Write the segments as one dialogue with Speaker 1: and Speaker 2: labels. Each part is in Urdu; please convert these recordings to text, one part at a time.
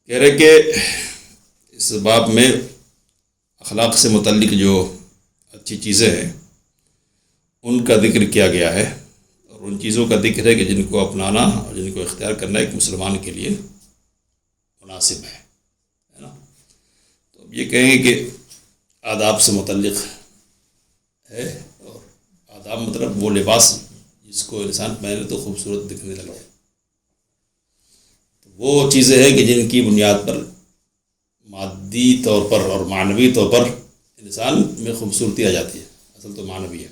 Speaker 1: کہہ رہے کہ اس باب میں اخلاق سے متعلق جو اچھی چیزیں ہیں ان کا ذکر کیا گیا ہے، اور ان چیزوں کا ذکر ہے کہ جن کو اپنانا اور جن کو اختیار کرنا ایک مسلمان کے لیے مناسب ہے نا۔ تو اب یہ کہیں گے کہ آداب سے متعلق ہے، اور آداب مطلب وہ لباس جس کو انسان پہنے تو خوبصورت دکھنے لگے، تو وہ چیزیں ہیں کہ جن کی بنیاد پر مادی طور پر اور معنوی طور پر انسان میں خوبصورتی آ جاتی ہے۔ اصل تو معنوی ہے،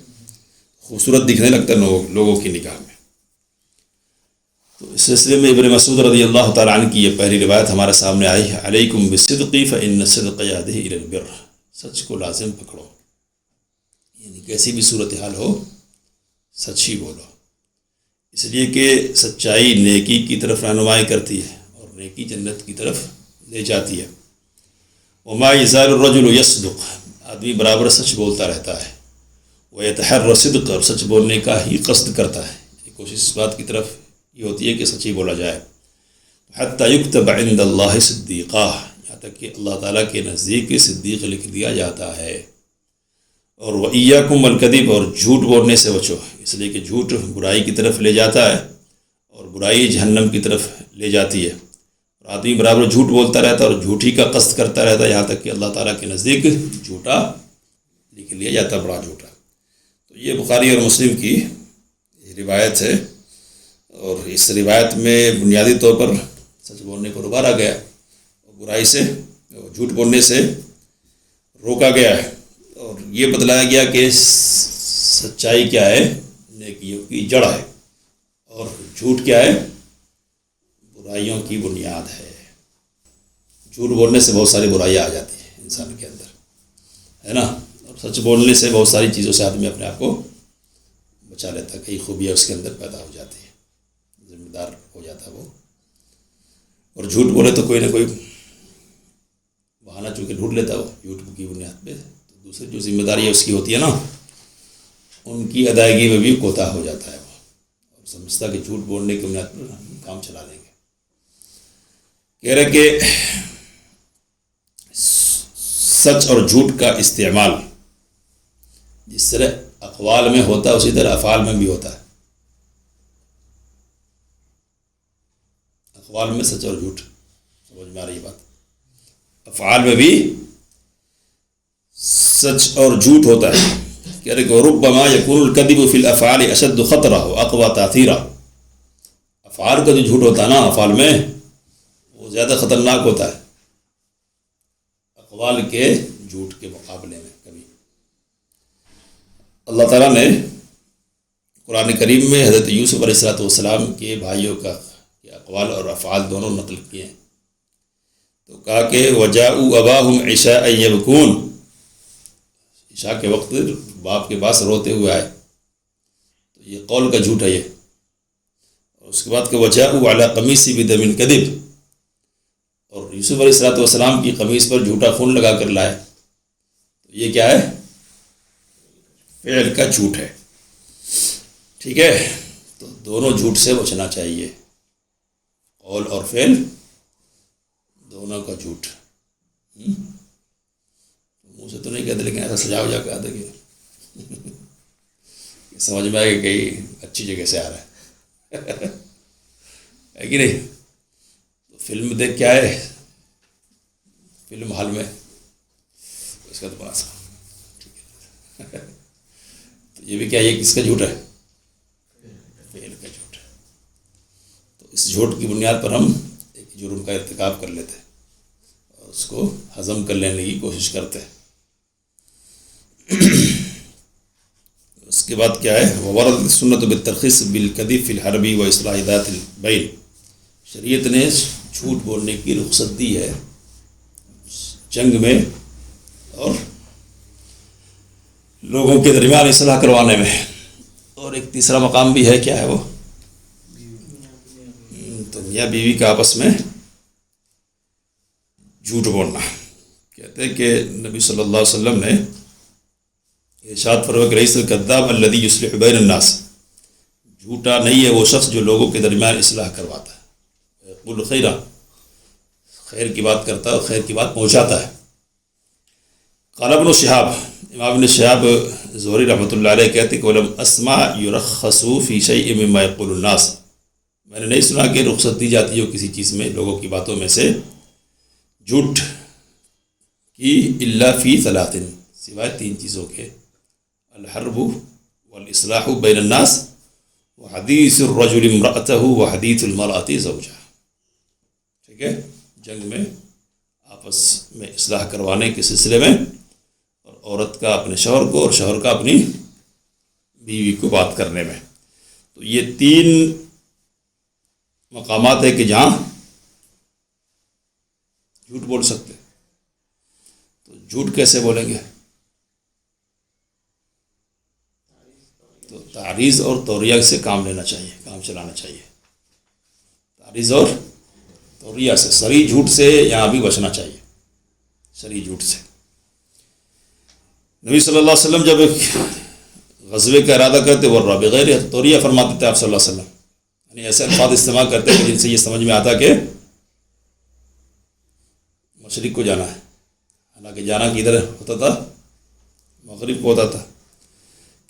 Speaker 1: خوبصورت دکھنے لگتا ہے لوگوں کی نگاہ میں۔ تو اس سلسلے میں ابن مسعود رضی اللہ تعالیٰ عنہ کی یہ پہلی روایت ہمارے سامنے آئی ہے، علیکم بالصدق فإن الصدق یہدی الی البر، سچ کو لازم پکڑو، یعنی کیسی بھی صورتحال ہو سچ ہی بولو، اس لیے کہ سچائی نیکی کی طرف رہنمائی کرتی ہے اور نیکی جنت کی طرف لے جاتی ہے۔ وما یزال الرجل یصدق، آدمی برابر سچ بولتا رہتا ہے، ویتحری الصدق، اور سچ بولنے کا ہی قصد کرتا ہے، کوشش اس بات کی طرف یہ ہوتی ہے کہ سچ ہی بولا جائے۔ حتی یکتب عند اللہ صدیقا، یہاں تک کہ اللہ تعالیٰ کے نزدیک صدیق لکھ دیا جاتا ہے۔ اور وَإِيَّاكُمْ وَالْكَذِبَ، اور جھوٹ بولنے سے بچو، اس لیے کہ جھوٹ برائی کی طرف لے جاتا ہے اور برائی جہنم کی طرف لے جاتی ہے، اور آدمی برابر جھوٹ بولتا رہتا ہے اور جھوٹی کا قصد کرتا رہتا ہے، یہاں تک کہ اللہ تعالیٰ کے نزدیک جھوٹا لکھ لیا جاتا ہے، بڑا جھوٹا۔ تو یہ بخاری اور مسلم کی روایت ہے، اور اس روایت میں بنیادی طور پر سچ بولنے کو ابھارا گیا اور برائی سے جھوٹ بولنے سے روکا گیا ہے، اور یہ بتلایا گیا کہ سچائی کیا ہے، نیکیوں کی جڑ ہے، اور جھوٹ کیا ہے، برائیوں کی بنیاد ہے۔ جھوٹ بولنے سے بہت ساری برائیاں آ جاتی ہیں انسان کے اندر، ہے نا، اور سچ بولنے سے بہت ساری چیزوں سے آدمی اپنے آپ کو بچا لیتا ہے، کئی خوبیاں اس کے اندر پیدا ہو جاتی ہیں، ذمہ دار ہو جاتا ہے وہ۔ اور جھوٹ بولے تو کوئی نہ کوئی بہانہ چونکہ ڈھونڈ لیتا ہے وہ جھوٹ کی بنیاد پہ، تو دوسری جو ذمہ داری اس کی ہوتی ہے نا، ان کی ادائیگی میں بھی کوتاہ ہو جاتا ہے وہ، اور سمجھتا کہ جھوٹ بولنے کی بنیاد پر ہم کام چلا لیں گے۔ کہہ رہے کہ سچ اور جھوٹ کا استعمال جس طرح اقوال میں ہوتا ہے اسی طرح افعال میں بھی ہوتا ہے۔ اقوال میں سچ اور جھوٹ، سمجھ میں آ رہی بات، افعال میں بھی سچ اور جھوٹ ہوتا ہے۔ کہہ رہے کہ ربما یکون الکذب فی الافعال اشد خطرہ واقوی تاثیرا، افعال کا جو جھوٹ ہوتا ہے نا، افعال میں وہ زیادہ خطرناک ہوتا ہے اقوال کے جھوٹ کے مقابلے میں۔ کبھی اللہ تعالیٰ نے قرآن کریم میں حضرت یوسف علیہ السلام کے بھائیوں کا اقوال اور افعال دونوں نقل کیے ہیں، تو کہا کہ وَجَاءُوا أَبَاهُمْ عِشَاءً يَبْكُونَ، عشاء کے وقت باپ کے پاس روتے ہوئے آئے، تو یہ قول کا جھوٹ ہے یہ۔ اور اس کے بعد کہ وَجَاءُوا عَلَىٰ قَمِيصِهِ بِدَمٍ كَذِبٍ، اور یوسف علیہ السلام کی قمیص پر جھوٹا خون لگا کر لائے، تو یہ کیا ہے، فعل کا جھوٹ ہے، ٹھیک ہے۔ تو دونوں جھوٹ سے بچنا چاہیے، قول اور فعل دونوں کا جھوٹ۔ منہ سے تو نہیں کہتے لیکن ایسا سجا ہو جا کے آتے کہ سمجھ میں آئے کہ کہیں اچھی جگہ سے آ رہا ہے کہ نہیں۔ تو فلم دیکھ کے آئے، فلم ہال میں، اس کا تو بڑا سا ٹھیک ہے، تو یہ بھی کیا، یہ کس کا جھوٹ ہے، فعل کا جھوٹ ہے۔ تو اس جھوٹ کی بنیاد پر ہم ایک جرم کا ارتکاب کر لیتے ہیں اور اس کو ہضم کر لینے کی کوشش کرتے ہیں۔ اس کے بعد کیا ہے، وَوَرَدَتِ السُّنَّةُ بِالتَّرْخِيصِ بِالْكَذِبِ فِي الْحَرْبِ وَإِصْلَاحِ ذَاتِ الْبَيْنِ، شریعت نے جھوٹ بولنے کی رخصت دی ہے جنگ میں اور لوگوں کے درمیان اصلاح کروانے میں۔ اور ایک تیسرا مقام بھی ہے، کیا ہے وہ، تو میاں بیوی کا آپس میں جھوٹ بولنا۔ کہتے ہیں کہ نبی صلی اللہ علیہ وسلم نے ارشاد فرمایا کہ ليس الكذاب الذي يصلح بين الناس، جھوٹا نہیں ہے وہ شخص جو لوگوں کے درمیان اصلاح کرواتا ہے، يقول خیرا، خیر کی بات کرتا ہے اور خیر کی بات پہنچاتا ہے۔ قال ابن شہاب، امام ابن شہاب زہری رحمۃ اللہ علیہ کہتے کہ ولم اسمع یرخص فی شیء مما یقول الناس، میں نے نہیں سنا کہ رخصت دی جاتی ہو کسی چیز میں لوگوں کی باتوں میں سے جھوٹ کی، الا فی ثلاث، سوائے 3 چیزوں کے، الحرب والاصلاح بین الناس وحدیث الرجل امرأتہ وحدیث المرأة زوجہ، ٹھیک ہے، جنگ میں آپس میں اصلاح کروانے کے سلسلے میں، اور عورت کا اپنے شوہر کو اور شوہر کا اپنی بیوی کو بات کرنے میں۔ تو یہ 3 مقامات ہے کہ جہاں جھوٹ بول سکتے، تو جھوٹ کیسے بولیں گے؟ تو تعریض اور توریہ سے کام لینا چاہیے، کام چلانا چاہیے، تعریض اور توریہ سے، صریح جھوٹ سے یہاں بھی بچنا چاہیے، صریح جھوٹ سے۔ نبی صلی اللہ علیہ وسلم جب ایک غزوے کا ارادہ کرتے وہ بغیر توریہ فرماتے تھے آپ صلی اللہ علیہ وسلم، یعنی ایسے الفاظ استعمال کرتے ہیں جن سے یہ سمجھ میں آتا کہ مشرق کو جانا ہے، حالانکہ جانا کدھر ہوتا تھا؟ مغرب کو ہوتا تھا۔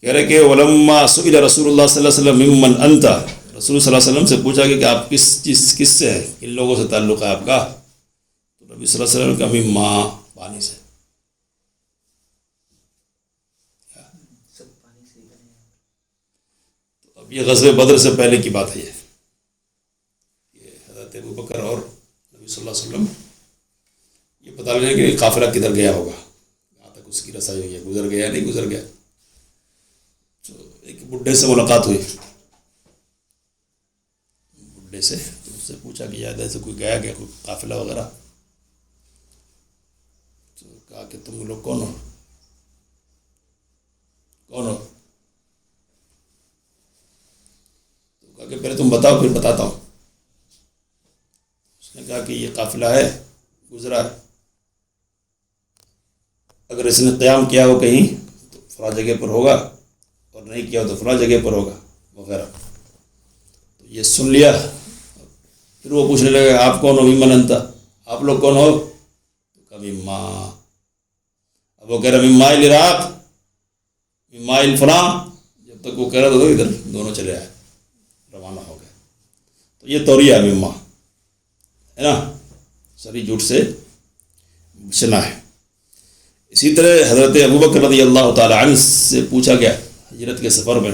Speaker 1: کہہ رہے کہ ولما سئل رسول اللہ صلی اللہ علیہ وسلم ممن انت، رسول صلی اللہ علیہ وسلم سے پوچھا کہ آپ کس سے ہیں، کن لوگوں سے تعلق ہے آپ کا؟ تو نبی صلی اللہ علیہ وسلم کا مما، پانی سے۔ تو اب یہ غزوہ بدر سے پہلے کی بات ہے، یہ حضرت ابو بکر اور نبی صلی اللہ علیہ وسلم یہ پتہ لگے کہ قافلہ کدھر گیا ہوگا، کہاں تک اس کی رسائی ہوئی ہے، گزر گیا نہیں گزر گیا۔ تو ایک بڈھے سے ملاقات ہوئی، بڈھے سے، تو اس سے پوچھا کہ یاد ایسے کوئی گیا کوئی قافلہ وغیرہ؟ تو کہا کہ تم لوگ کون ہو؟ تو کہا کہ پہلے تم بتاؤ پھر بتاتا ہوں۔ اس نے کہا کہ یہ قافلہ ہے، گزرا ہے، اگر اس نے قیام کیا ہو کہیں تو فلاں جگہ پر ہوگا، اور نہیں کیا ہو تو فلاں جگہ پر ہوگا وغیرہ۔ تو یہ سن لیا، پھر وہ پوچھنے لگا آپ کون ہو؟ ممن انت، آپ لوگ کون ہو؟ تو کہا مما، اب وہ کہہ رہا مما العراق، مما الفلاں، جب تک وہ کہہ رہا تو ادھر دونوں چلے آئے، روانہ ہو گئے۔ تو یہ توریہ ہے، مما ہے نا، صریح جھوٹ سے بچنا ہے۔ اسی طرح حضرت ابوبکر رضی اللہ تعالی عنہ سے پوچھا گیا ہجرت کے سفر میں،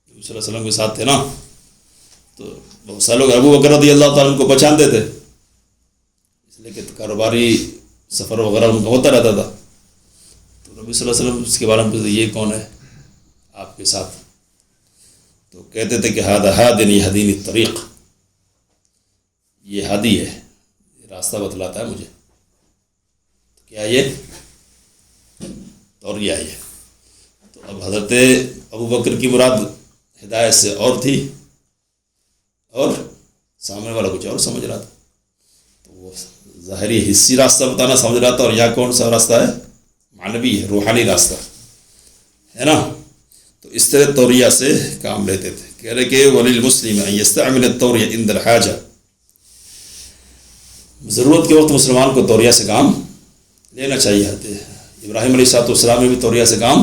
Speaker 1: نبی صلی اللہ علیہ وسلم کے ساتھ تھے نا، تو بہت سارے لوگ ابوبکر رضی اللہ تعالیٰ عنہ کو پہچانتے تھے، اس لیے کہ کاروباری سفر وغیرہ ان کا ہوتا رہتا تھا۔ تو نبی صلی اللہ علیہ وسلم اس کے بارے میں پوچھتے یہ کون ہے آپ کے ساتھ؟ تو کہتے تھے کہ ہادنی یہدینی الطریق، یہ ہادی ہے، یہ راستہ بتلاتا ہے مجھے۔ کیا یہ توریہ ہے؟ تو اب حضرت ابوبکر کی مراد ہدایت سے اور تھی، اور سامنے والا کچھ اور سمجھ رہا تھا، تو وہ ظاہری حصی راستہ بتانا سمجھ رہا تھا، اور یہاں کون سا راستہ ہے؟ معنوی ہے، روحانی راستہ ہے نا۔ تو اس طرح توریہ سے کام لیتے تھے۔ کہہ رہے کہ وَلِلْمُسْلِمِ أَنْ يَسْتَعْمِلَ التَّوْرِيَ عِنْدَ الْحَاجَةِ، ضرورت کے وقت مسلمان کو توریہ سے کام لینا چاہیے۔ ابراہیم علیہ السلام نے بھی توریہ سے کام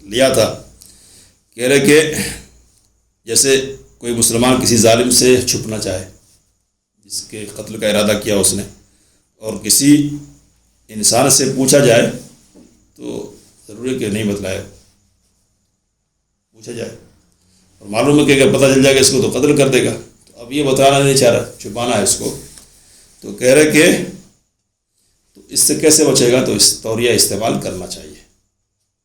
Speaker 1: لیا تھا۔ کہہ رہے کہ جیسے کوئی مسلمان کسی ظالم سے چھپنا چاہے، جس کے قتل کا ارادہ کیا اس نے، اور کسی انسان سے پوچھا جائے تو ضروری کہ نہیں بتلائے، پوچھا جائے اور معلوم ہے کہ اگر پتہ چل جائے گا اس کو تو قتل کر دے گا، تو اب یہ بتانا نہیں چاہ رہا، چھپانا ہے اس کو۔ تو کہہ رہے کہ تو اس سے کیسے بچے گا؟ تو اس توریہ استعمال کرنا چاہیے۔